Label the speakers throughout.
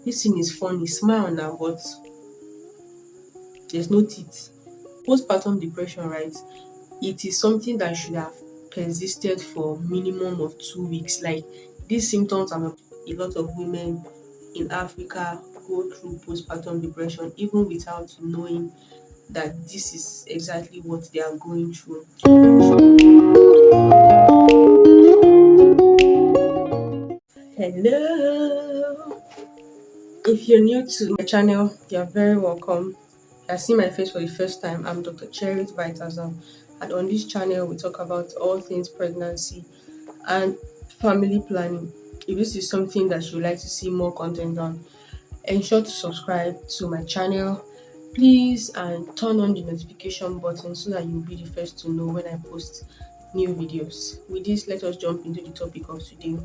Speaker 1: This thing is funny, smile now, but there's no teeth. Postpartum depression, right? It is something that should have persisted for minimum of 2 weeks. Like these symptoms are a lot of women in Africa go through postpartum depression even without knowing that this is exactly what they are going through. Hello. If you're new to my channel, you're very welcome. If you see my face for the first time, I'm Dr. Cherit Vitazam, and on this channel we talk about all things pregnancy and family planning. If this is something that you'd like to see more content on, ensure to subscribe to my channel, please, and turn on the notification button so that you'll be the first to know when I post new videos. With this, let us jump into the topic of today.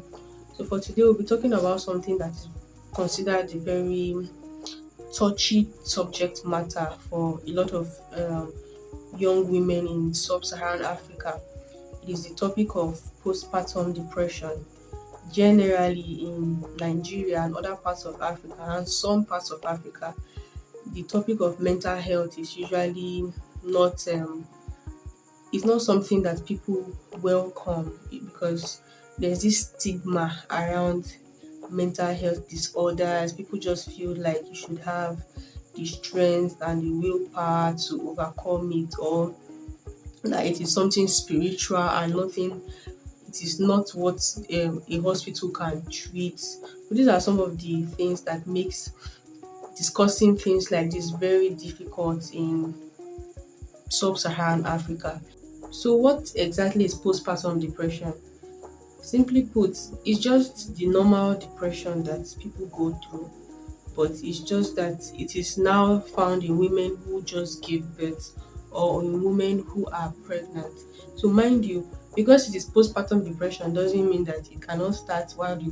Speaker 1: So for today, we'll be talking about something that is considered a very touchy subject matter for a lot of young women in sub-Saharan Africa. It is the topic of postpartum depression, generally in Nigeria and other parts of Africa and some parts of Africa. The topic of mental health is usually not it's not something that people welcome because there's this stigma around mental health disorders. People just feel like you should have the strength and the willpower to overcome it, or that it is something spiritual and nothing, it is not what a hospital can treat. But these are some of the things that makes discussing things like this very difficult in sub-Saharan Africa. So what exactly is postpartum depression? Simply put, it's just the normal depression that people go through, but it's just that it is now found in women who just give birth or in women who are pregnant. So mind you, because it is postpartum depression doesn't mean that it cannot start while you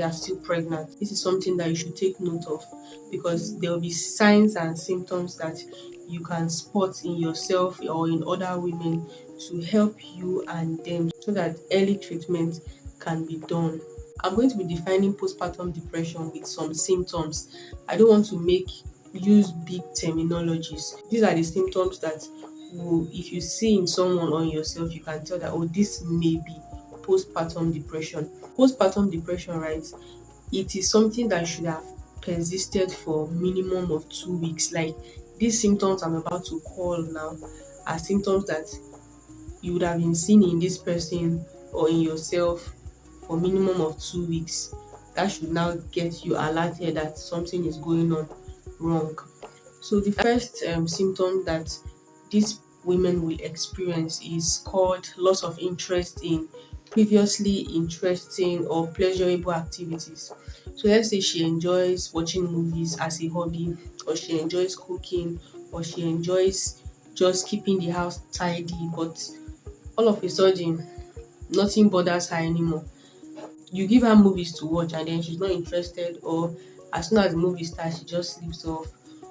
Speaker 1: are still pregnant. This is something that you should take note of because there will be signs and symptoms that you can spot in yourself or in other women to help you and them so that early treatment can be done. I'm going to be defining postpartum depression with some symptoms. I don't want to use big terminologies. These are the symptoms that if you see in someone or in yourself, you can tell that, oh, this may be postpartum depression. Postpartum depression, right? It is something that should have persisted for minimum of 2 weeks. Like these symptoms I'm about to call now are symptoms that you would have been seen in this person or in yourself for minimum of 2 weeks. That should now get you alerted that something is going on wrong. So the first symptom that these women will experience is called loss of interest in previously interesting or pleasurable activities. So let's say she enjoys watching movies as a hobby, or she enjoys cooking, or she enjoys just keeping the house tidy, but all of a sudden nothing bothers her anymore. You give her movies to watch and then she's not interested, or as soon as the movie starts she just sleeps off,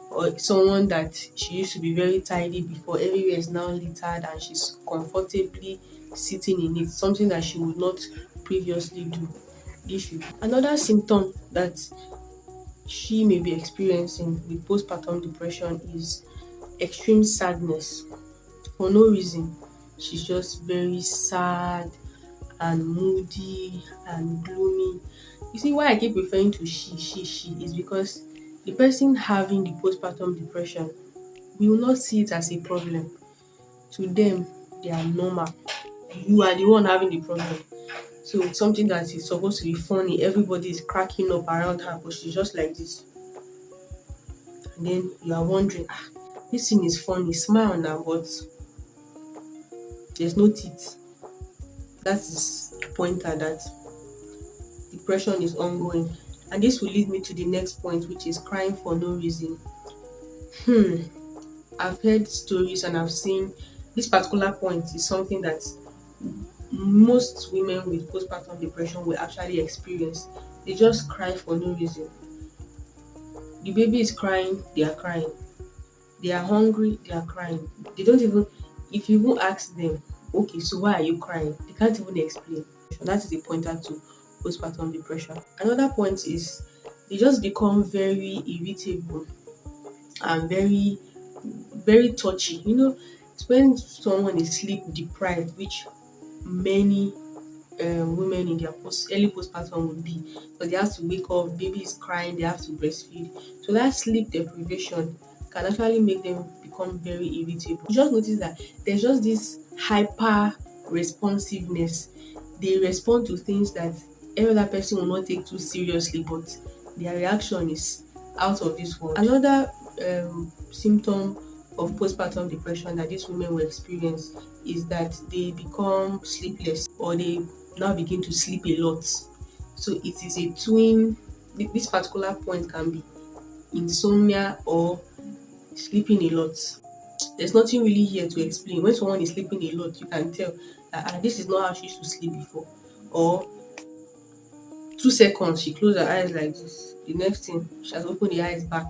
Speaker 1: or someone that she used to be very tidy before, everywhere is now littered and she's comfortably sitting in it, something that she would not previously do. Another symptom that she may be experiencing with postpartum depression is extreme sadness for no reason. She's just very sad and moody and gloomy. You see, why I keep referring to she is because the person having the postpartum depression will not see it as a problem. To them, they are normal. You are the one having the problem. So it's something that is supposed to be funny. Everybody is cracking up around her, but she's just like this. And then you are wondering, this thing is funny, smile now, but there's no teeth. That is a pointer that depression is ongoing. And this will lead me to the next point, which is crying for no reason. I've heard stories and I've seen this particular point is something that most women with postpartum depression will actually experience. They just cry for no reason. The baby is crying, they are crying. They are hungry, they are crying. They don't even, if you even ask them, okay, so why are you crying? They can't even explain. That is a pointer to postpartum depression. Another point is they just become very irritable and very touchy. It's when someone is sleep deprived, which many women in their early postpartum would be, because they have to wake up, baby is crying, they have to breastfeed. So that sleep deprivation can actually make them become very irritable. You just notice that there's just this hyper responsiveness. They respond to things that every other person will not take too seriously, but their reaction is out of this world. Another symptom of postpartum depression that these women will experience is that they become sleepless, or they now begin to sleep a lot. So it is a twin. This particular point can be insomnia or sleeping a lot. There's nothing really here to explain. When someone is sleeping a lot, you can tell that this is not how she used to sleep before. Or 2 seconds, she closed her eyes like this. The next thing, she has opened the eyes back.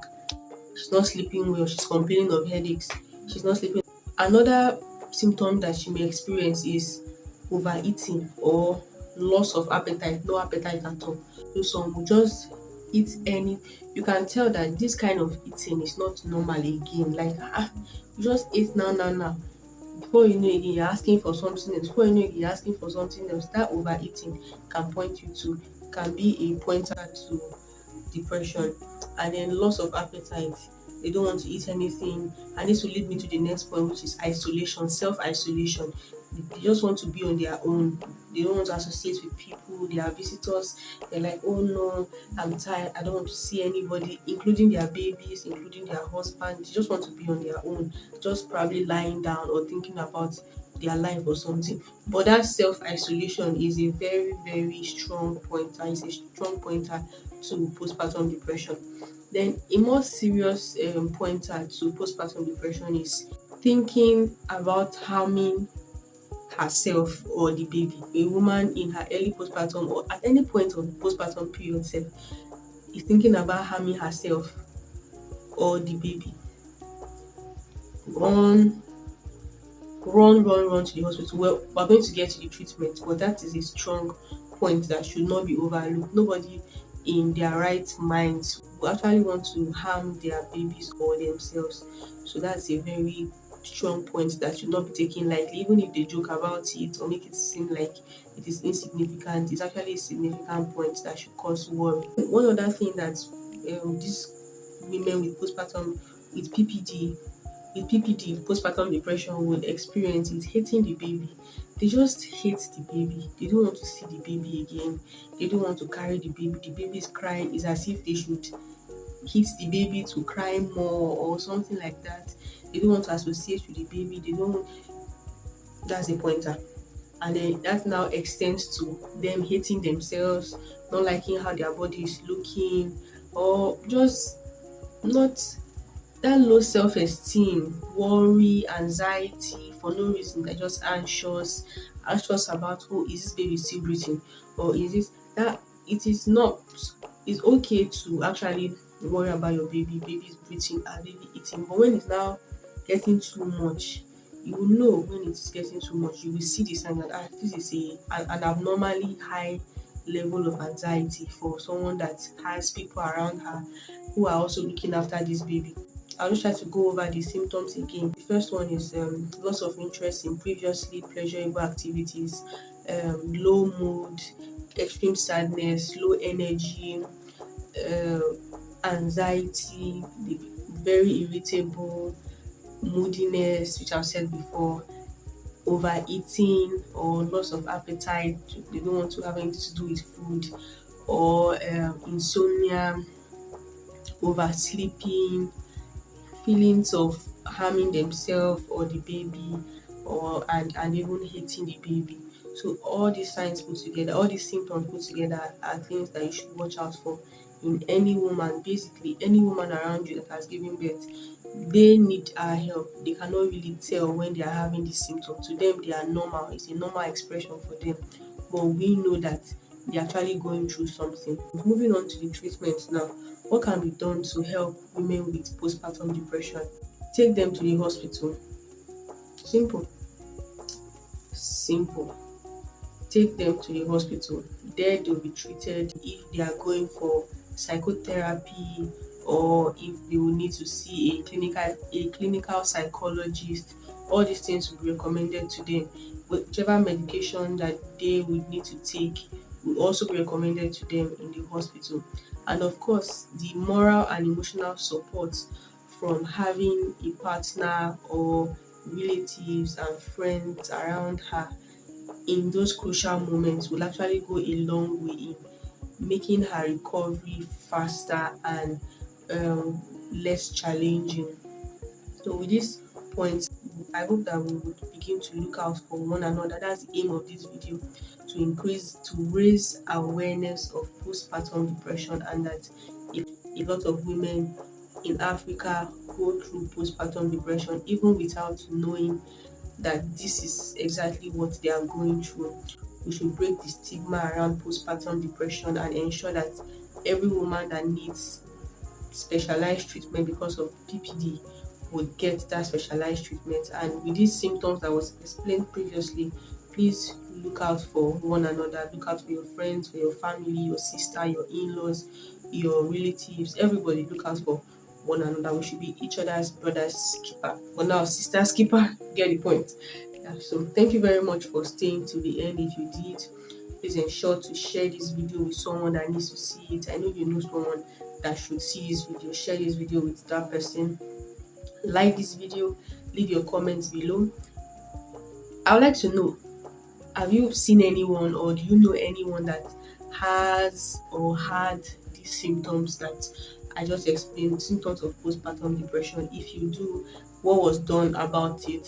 Speaker 1: She's not sleeping well. She's complaining of headaches. She's not sleeping. Another symptom that she may experience is overeating or loss of appetite, no appetite at all. So some will just eat any. You can tell that this kind of eating is not normal again. Like, you just eat now. Before you know it, you're asking for something else. Before you know it, you're asking for something else. That overeating can be a pointer to depression. And then loss of appetite. They don't want to eat anything. And this will lead me to the next point, which is isolation, self-isolation. They just want to be on their own. They don't want to associate with people. They are visitors. They're like, oh no, I'm tired. I don't want to see anybody, including their babies, including their husband. They just want to be on their own, just probably lying down or thinking about their life or something. But that self-isolation is a very strong pointer. It's a strong pointer to postpartum depression. Then a more serious pointer to postpartum depression is thinking about harming herself or the baby. A woman in her early postpartum or at any point of postpartum period sef is thinking about harming herself or the baby. Run, run to the hospital. Well, we're going to get to the treatment, but that is a strong point that should not be overlooked. Nobody in their right minds will actually want to harm their babies or themselves. So that's a very strong point that should not be taken lightly, even if they joke about it or make it seem like it is insignificant. It's actually a significant point that should cause worry. One other thing that these women with PPD with PPD, postpartum depression, will experience is hating the baby. They just hate the baby. They don't want to see the baby again. They don't want to carry the baby. The baby is crying. It's as if they should hit the baby to cry more or something like that. They don't want to associate with the baby. They don't. That's a pointer. And then that now extends to them hating themselves, not liking how their body is looking, or just not that low self-esteem, worry, anxiety for no reason. They're just anxious about, oh, is this baby still breathing, or is this that it is not. It's okay to actually worry about your baby's breathing and baby eating, but when it's now getting too much, you will know when it is getting too much. You will see the sign that this is an abnormally high level of anxiety for someone that has people around her who are also looking after this baby. I'll just try to go over the symptoms again. The first one is loss of interest in previously pleasurable activities, low mood, extreme sadness, low energy, uh, anxiety, very irritable, moodiness, which I've said before, overeating or loss of appetite. They don't want to have anything to do with food, or insomnia, oversleeping, feelings of harming themselves or the baby, or and even hating the baby. So all these signs put together, all these symptoms put together are things that you should watch out for in any woman. Basically any woman around you that has given birth, they need our help. They cannot really tell when they are having this symptom. To them they are normal, it's a normal expression for them, but we know that they're actually going through something. Moving on to the treatment now. What can be done to help women with postpartum depression? Take them to the hospital. Simple. Simple. Take them to the hospital. There they'll be treated if they are going for psychotherapy, or if they will need to see a clinical psychologist. All these things will be recommended to them. Whichever medication that they would need to take will also be recommended to them in the hospital. And of course, the moral and emotional support from having a partner or relatives and friends around her in those crucial moments will actually go a long way in making her recovery faster and less challenging. So with this point, I hope that we would begin to look out for one another. That's the aim of this video, to raise awareness of postpartum depression, and that a lot of women in Africa go through postpartum depression even without knowing that this is exactly what they are going through. We should break the stigma around postpartum depression and ensure that every woman that needs specialized treatment because of PPD would get that specialized treatment. And with these symptoms that was explained previously, please look out for one another. Look out for your friends, for your family, your sister, your in-laws, your relatives. Everybody look out for one another. We should be each other's brother's keeper. But now sister's keeper, get the point. Yeah, so thank you very much for staying till the end. If you did, please ensure to share this video with someone that needs to see it. I know you know someone that should see this video. Share this video with that person. Like this video, leave your comments below. I would like to know, have you seen anyone or do you know anyone that has or had these symptoms that I just explained, symptoms of postpartum depression? If you do, what was done about it?